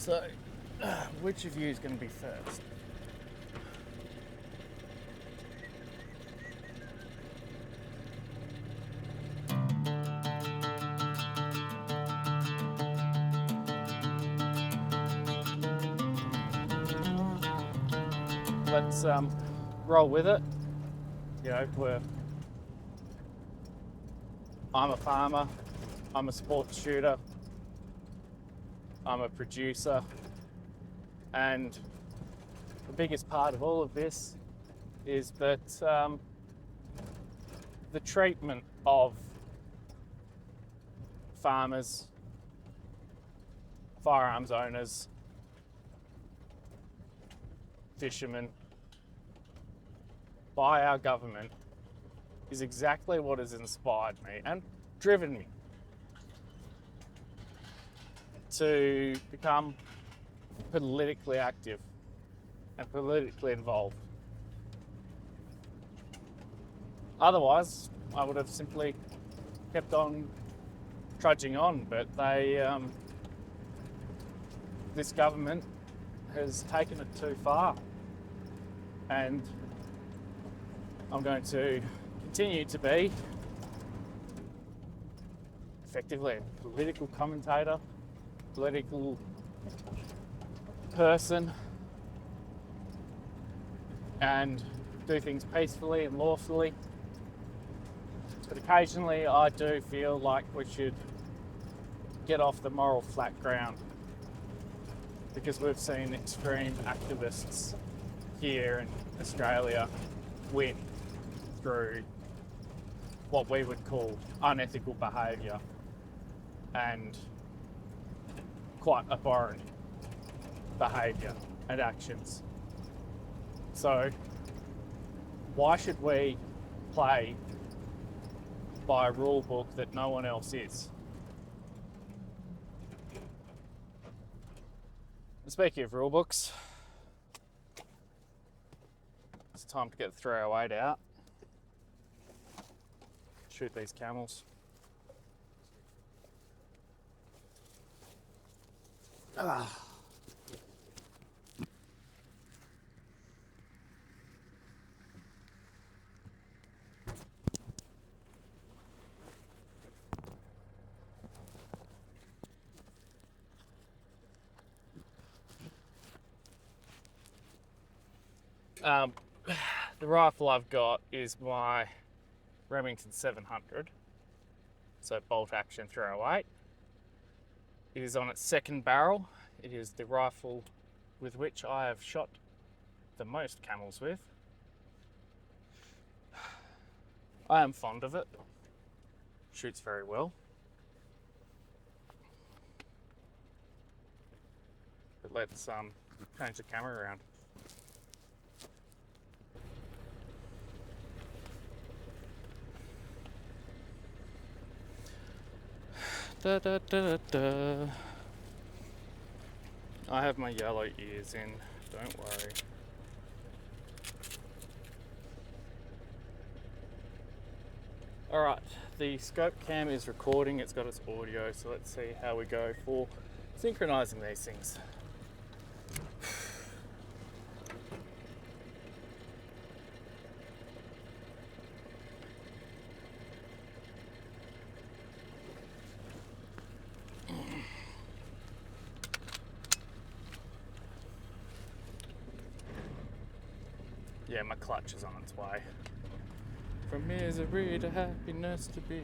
So, which of you is going to be first? Let's roll with it. You know, I'm a farmer, I'm a sports shooter, I'm a producer, and the biggest part of all of this is that the treatment of farmers, firearms owners, fishermen by our government is exactly what has inspired me and driven me to become politically active and politically involved. Otherwise, I would have simply kept on trudging on, but this government has taken it too far, and I'm going to continue to be effectively a political commentator, political person, and do things peacefully and lawfully. But occasionally I do feel like we should get off the moral flat ground, because we've seen extreme activists here in Australia win through what we would call unethical behaviour and quite abhorrent behaviour and actions. So why should we play by a rule book that no one else is? Speaking of rule books, it's time to get the 308 out. Shoot these camels. The rifle I've got is my Remington 700, so bolt action 308. It is on its second barrel. It is the rifle with which I have shot the most camels with. I am fond of it. Shoots very well. But let's change the camera around. Da, da, da, da. I have my yellow ears in, don't worry. Alright, the scope cam is recording, it's got its audio, so let's see how we go for synchronizing these things. Yeah, my clutch is on its way. From misery to happiness to be.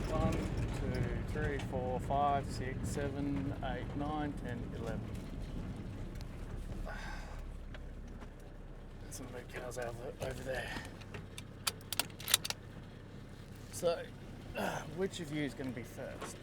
One, two, three, 4, 5, 6, 7, 8, 9, 10, 11. Some big cows over there. So, which of you is going to be first?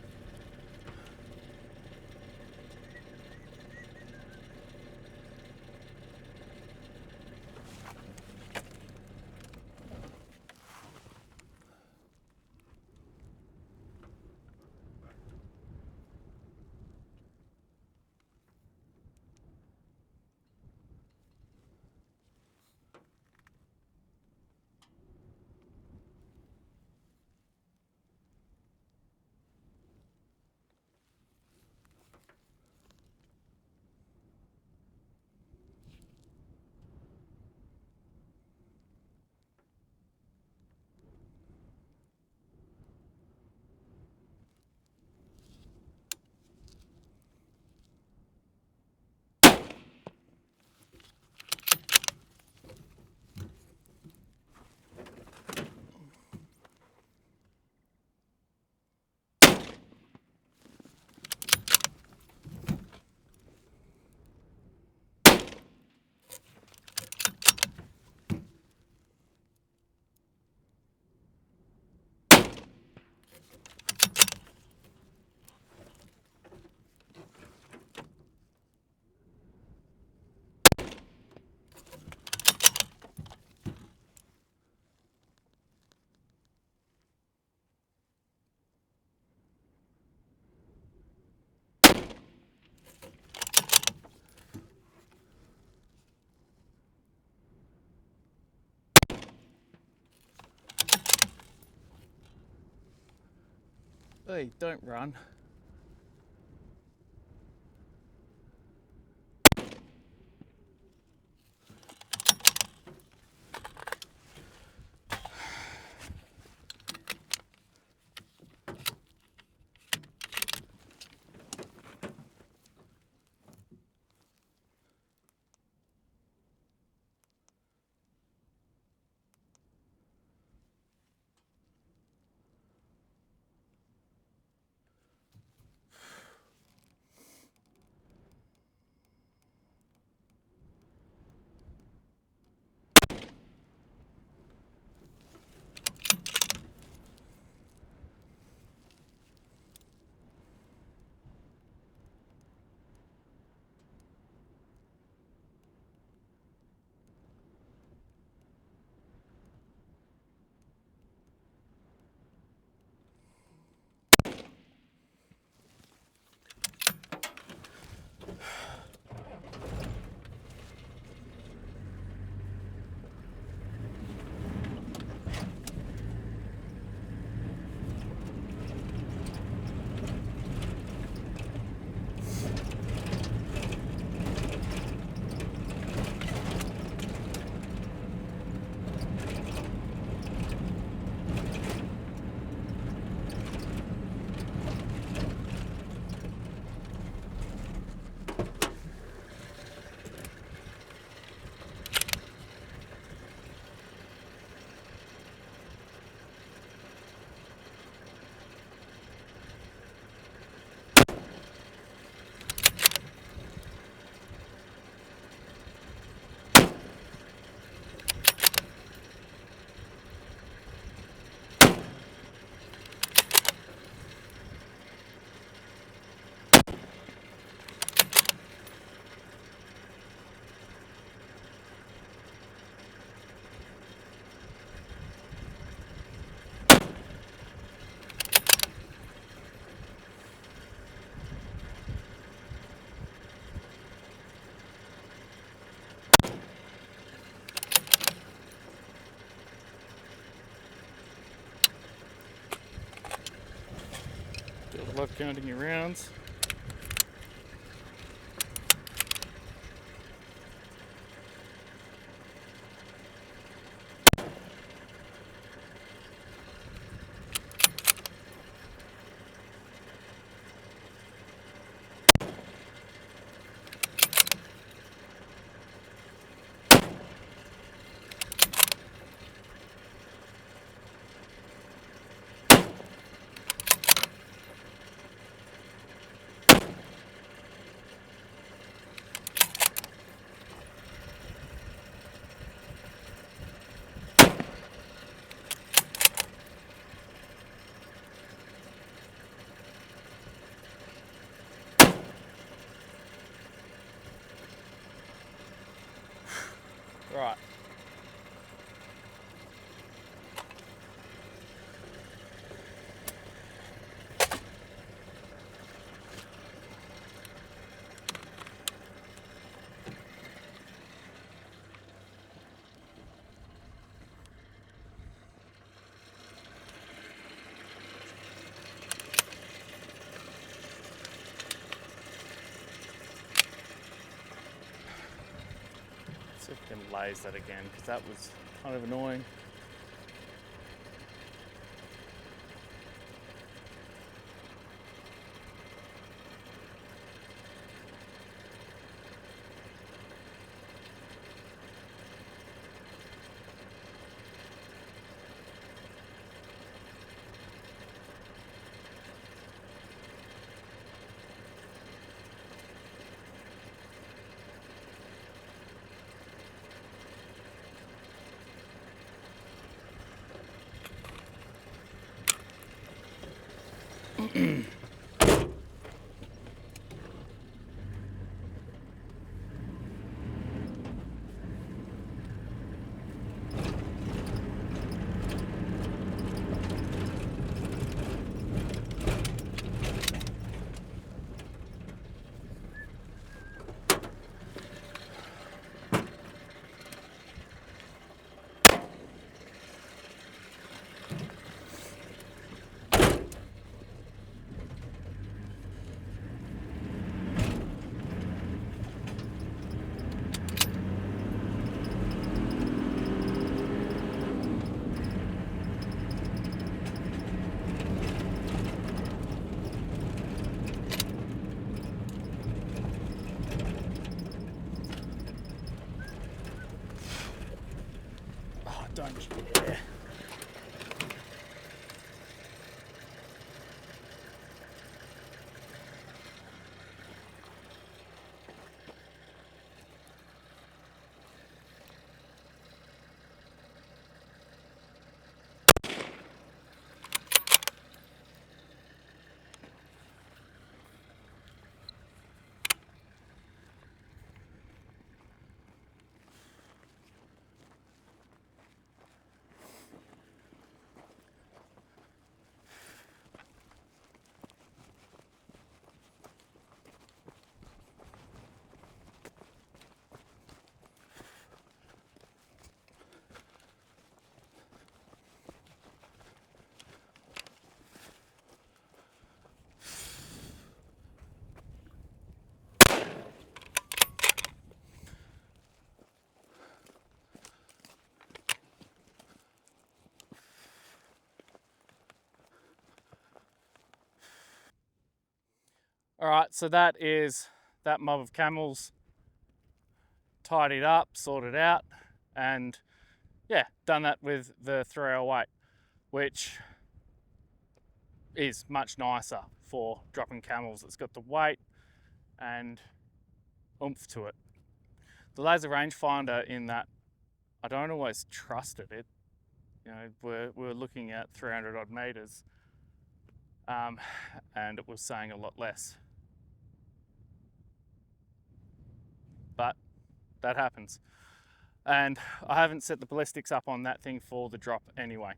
Hey, don't run. Love counting your rounds. Right. See if we can laze that again, because that was kind of annoying. Don't you dare. All right, so that is that mob of camels tidied up, sorted out, and yeah, done that with the 308, which is much nicer for dropping camels. It's got the weight and oomph to it. The laser rangefinder in that, I don't always trust it. You know, we're looking at 300 odd meters, and it was saying a lot less. But that happens. And I haven't set the ballistics up on that thing for the drop anyway.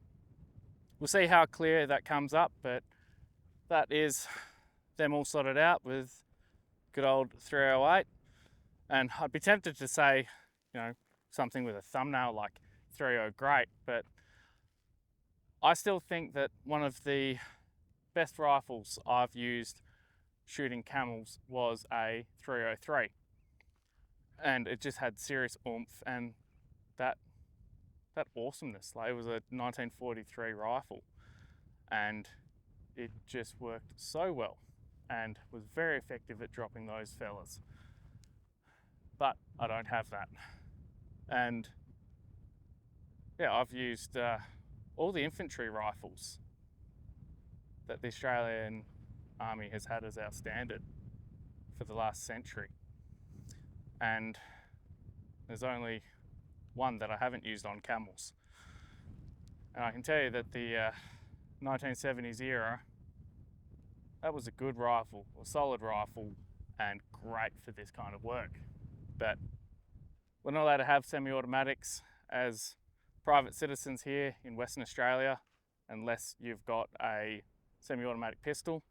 We'll see how clear that comes up, but that is them all sorted out with good old 308. And I'd be tempted to say, you know, something with a thumbnail like 30 great, but I still think that one of the best rifles I've used shooting camels was a 303. And it just had serious oomph and that awesomeness. Like, it was a 1943 rifle and it just worked so well and was very effective at dropping those fellas. But I don't have that. And yeah, I've used all the infantry rifles that the Australian Army has had as our standard for the last century. And there's only one that I haven't used on camels. And I can tell you that the 1970s era, that was a good rifle, a solid rifle, and great for this kind of work. But we're not allowed to have semi-automatics as private citizens here in Western Australia unless you've got a semi-automatic pistol,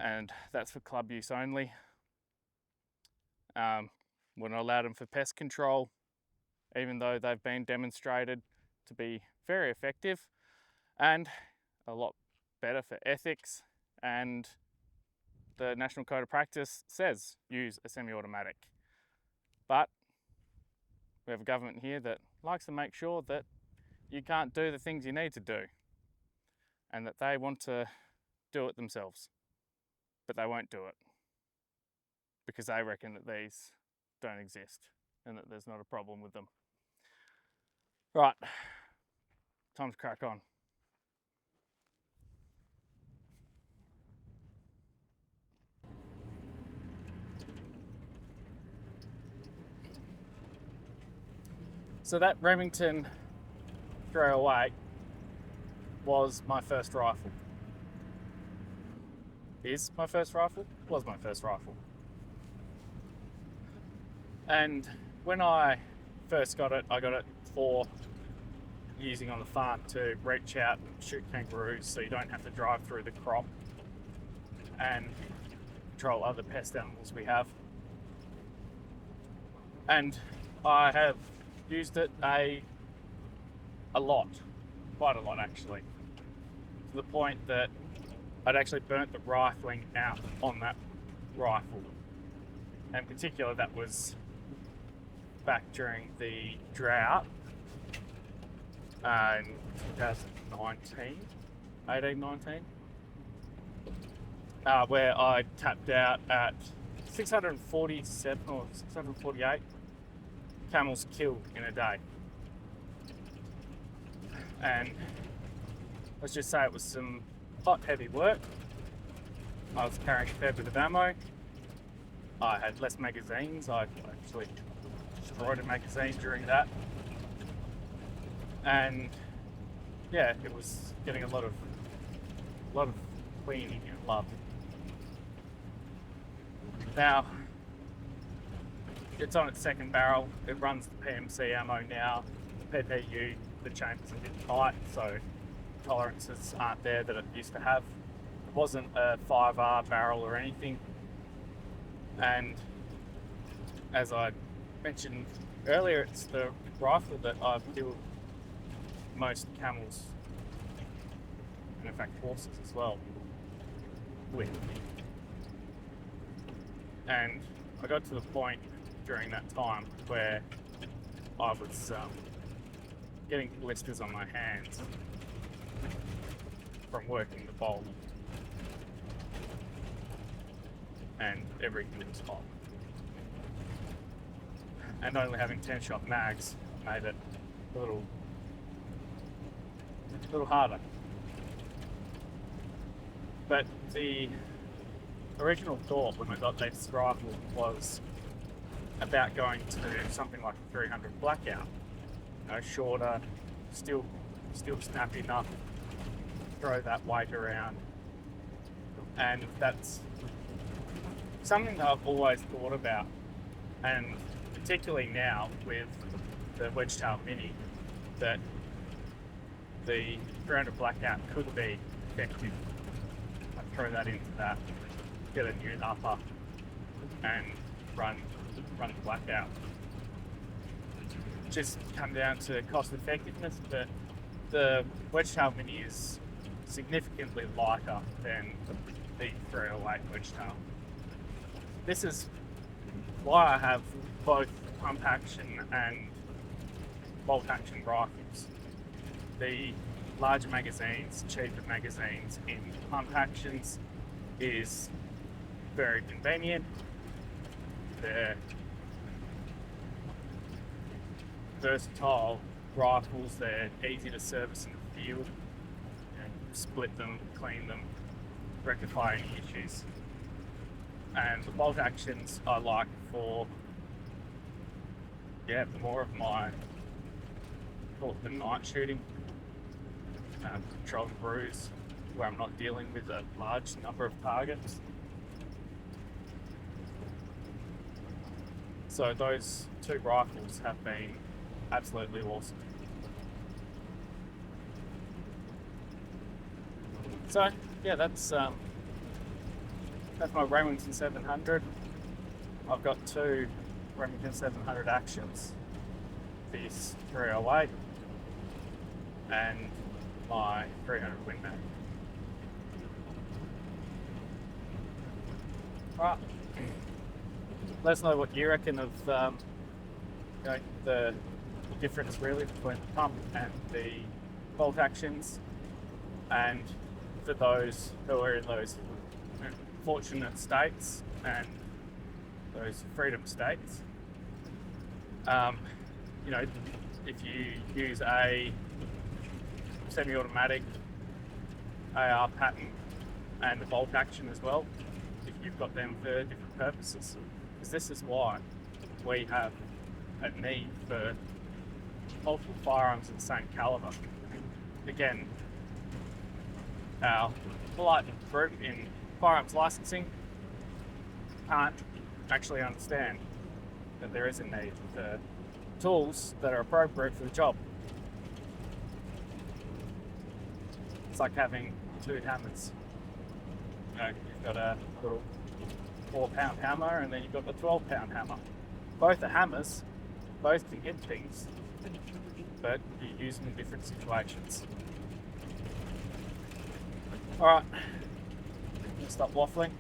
and that's for club use only. We're not allowed them for pest control, even though they've been demonstrated to be very effective and a lot better for ethics, and the National Code of Practice says use a semi-automatic. But we have a government here that likes to make sure that you can't do the things you need to do and that they want to do it themselves, but they won't do it because they reckon that these don't exist and that there's not a problem with them. Right, time to crack on. So that Remington 308 was my first rifle. Is my first rifle? Was my first rifle. And when I first got it, I got it for using on the farm to reach out and shoot kangaroos so you don't have to drive through the crop and control other pest animals we have. And I have used it a lot, quite a lot actually, to the point that I'd actually burnt the rifling out on that rifle. And in particular, that was back during the drought in 2019, 18-19, where I tapped out at 647 or 648 camels killed in a day. and let's just say it was some hot, heavy work. I was carrying a fair bit of ammo. I had less magazines. I actually destroyed a magazine during that. And yeah, it was getting a lot of cleaning and love. Now, it's on its second barrel. It runs the PMC ammo now. The PPU, the chamber's a bit tight, so tolerances aren't there that it used to have. It wasn't a 5R barrel or anything. And as I mentioned earlier, it's the rifle that I've killed most camels, and in fact horses as well, with. And I got to the point during that time where I was getting blisters on my hands from working the bolt, and everything was hot. And only having 10-shot mags made it a little harder. But the original thought when I got this rifle was about going to something like a 300 Blackout. You know, shorter, still snappy enough, throw that weight around. And that's something that I've always thought about, and particularly now with the Wedgetail Mini, that the 300 Blackout could be effective. I'd throw that into that, get a new upper, and run the Blackout. Just come down to cost effectiveness, but the Wedgetail Mini is significantly lighter than the 308 Wedgetail. This is why I have both pump action and bolt action rifles. The larger magazines, cheaper magazines in pump actions is very convenient. They're versatile rifles, they're easy to service in the field. You know, split them, clean them, rectify any issues. And the bolt actions I like for more of my, call it the night shooting, patrol and cruise, where I'm not dealing with a large number of targets. So those two rifles have been absolutely awesome. So yeah, that's my Remington 700. I've got two Remington 700 actions, this 308 and my 300 Win Mag. Alright, let us know what you reckon of the difference really between the pump and the bolt actions, and for those who are in those fortunate states and those freedom states, if you use a semi-automatic AR pattern and a bolt action as well, if you've got them for different purposes, because this is why we have a need for multiple firearms of the same caliber. Again, our polite group in firearms licensing can't actually understand that there is a need for tools that are appropriate for the job. It's like having two hammers. You've got a little 4-pound hammer and then you've got the 12-pound hammer. Both are hammers, both can hit things, but you use them in different situations. Alright, stop waffling,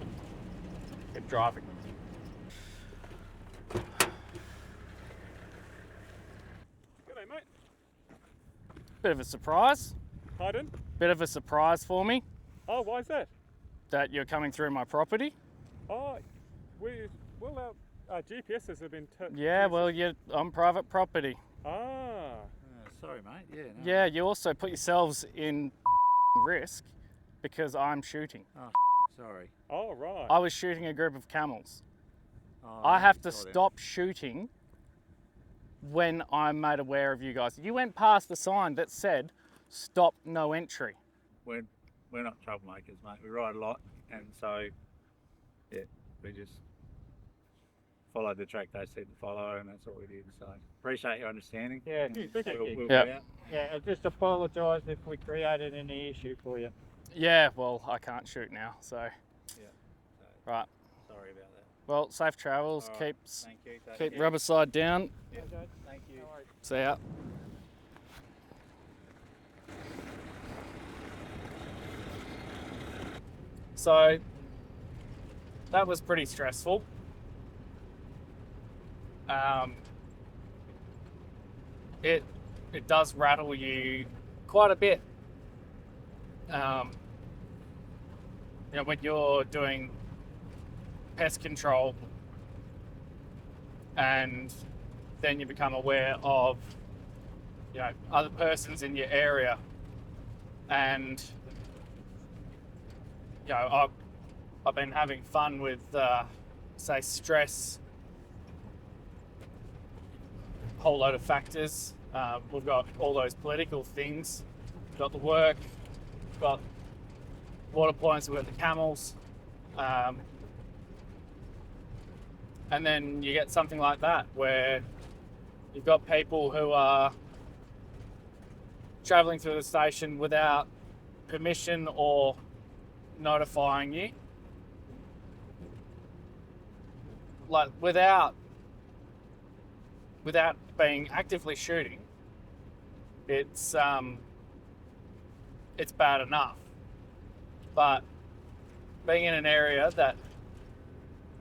get driving. G'day, mate. Bit of a surprise. Pardon? Bit of a surprise for me Oh, why is that? that you're coming through my property. Oh, our GPSs have been... Yeah, well, you're on private property. Ah. sorry, mate. Yeah. No. Yeah, you also put yourselves in risk because I'm shooting. Sorry. Oh, right. I was shooting a group of camels. Oh, I have to got it. stop shooting when I'm made aware of you guys. You went past the sign that said, stop, no entry. We're not troublemakers, mate. We ride a lot, and so yeah, we just followed the track they said to follow, and that's what we did. So appreciate your understanding. Yeah, and thank you. we'll Yep. be out. Yeah, I just apologise if we created any issue for you. Yeah, well, I can't shoot now, so. So, Right. sorry about that. Well, safe travels. All right. Keep Thank you. Take keep care. rubber side down. Yeah. Thank you. See ya. So that was pretty stressful. It does rattle you quite a bit. When you're doing pest control and then you become aware of other persons in your area, and I've been having fun with say stress, a whole load of factors. We've got all those political things, we've got the work, we've got water points, we've got the camels, and then you get something like that where you've got people who are travelling through the station without permission or notifying you, like without being actively shooting. It's bad enough, but being in an area that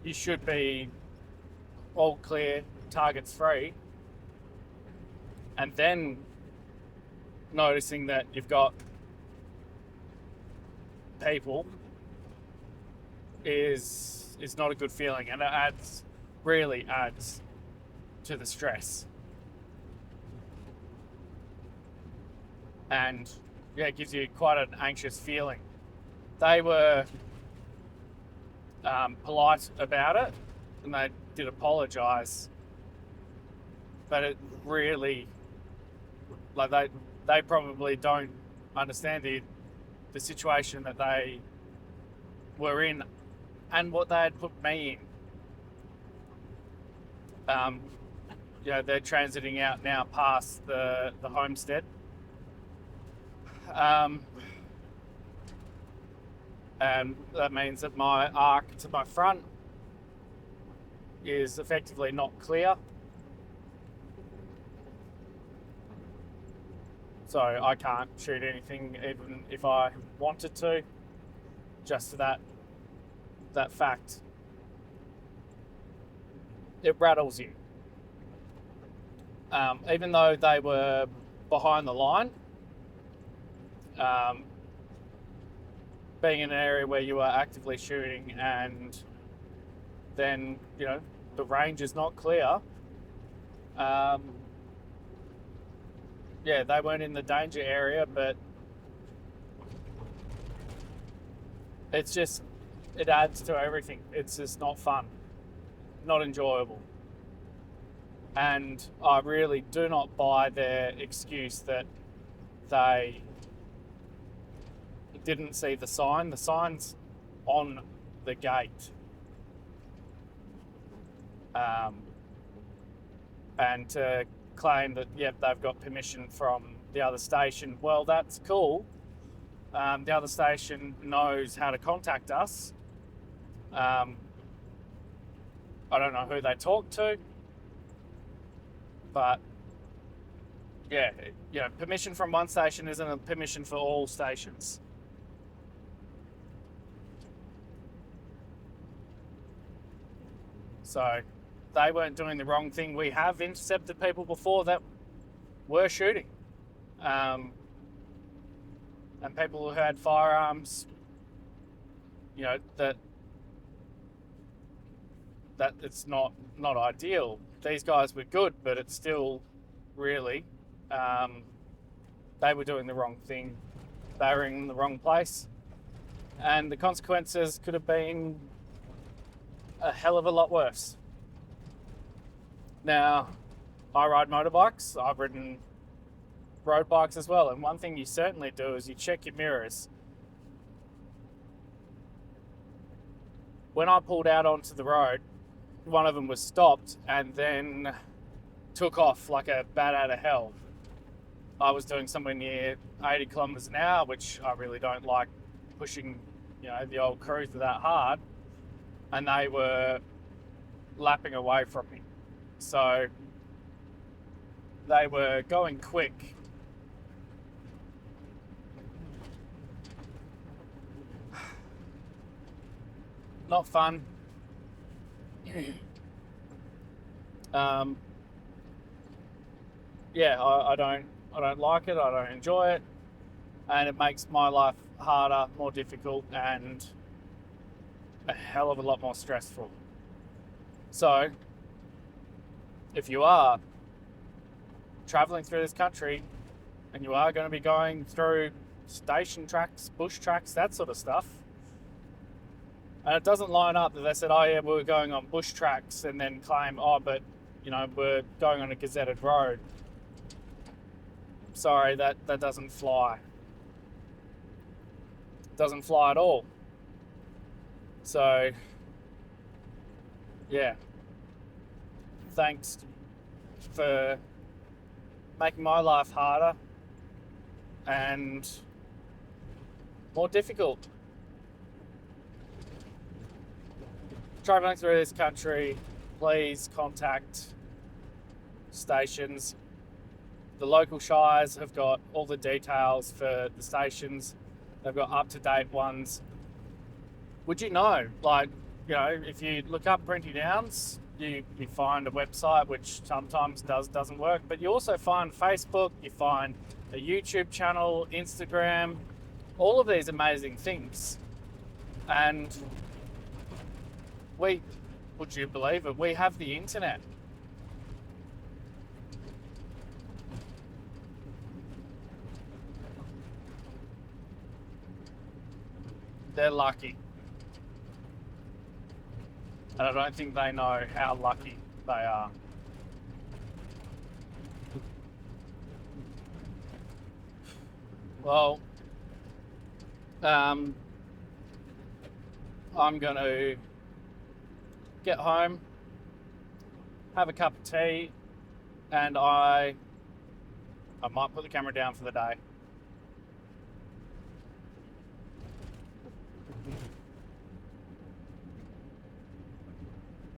you should be all clear, targets free, and then noticing that you've got people is not a good feeling, and it really adds to the stress. And it gives you quite an anxious feeling. They were polite about it, and they did apologise, but it really, they probably don't understand the situation that they were in and what they had put me in. They're transiting out now past the homestead. And that means that my arc to my front is effectively not clear. So I can't shoot anything even if I wanted to, just for that fact. It rattles you. Even though they were behind the line, being in an area where you are actively shooting and then, the range is not clear, they weren't in the danger area, but it adds to everything. It's just not fun, not enjoyable. And I really do not buy their excuse that they didn't see the sign. The sign's on the gate. And to claim that, they've got permission from the other station, well, that's cool. The other station knows how to contact us. I don't know who they talk to, but permission from one station isn't a permission for all stations. So they weren't doing the wrong thing. We have intercepted people before that were shooting. And people who had firearms, that it's not ideal. These guys were good, but it's still really they were doing the wrong thing. They were in the wrong place. And the consequences could have been a hell of a lot worse. Now, I ride motorbikes. I've ridden road bikes as well. And one thing you certainly do is you check your mirrors. When I pulled out onto the road, one of them was stopped and then took off like a bat out of hell. I was doing somewhere near 80 kilometers an hour, which I really don't like pushing, the old cruiser that hard. And they were lapping away from me. So they were going quick. Not fun. I don't like it. I don't enjoy it, and it makes my life harder, more difficult, and a hell of a lot more stressful. So, if you are traveling through this country and you are going to be going through station tracks, bush tracks, that sort of stuff, and it doesn't line up that they said, oh yeah, we're going on bush tracks, and then claim, but we're going on a gazetted road. Sorry, that doesn't fly. It doesn't fly at all. So, yeah. Thanks for making my life harder and more difficult. Traveling through this country, please contact stations. The local shires have got all the details for the stations. They've got up-to-date ones. Would you know, if you look up Brenty Downs, you find a website which sometimes doesn't work, but you also find Facebook, you find a YouTube channel, Instagram, all of these amazing things. And would you believe it, we have the internet. They're lucky. And I don't think they know how lucky they are. Well, I'm going to get home, have a cup of tea, and I might put the camera down for the day.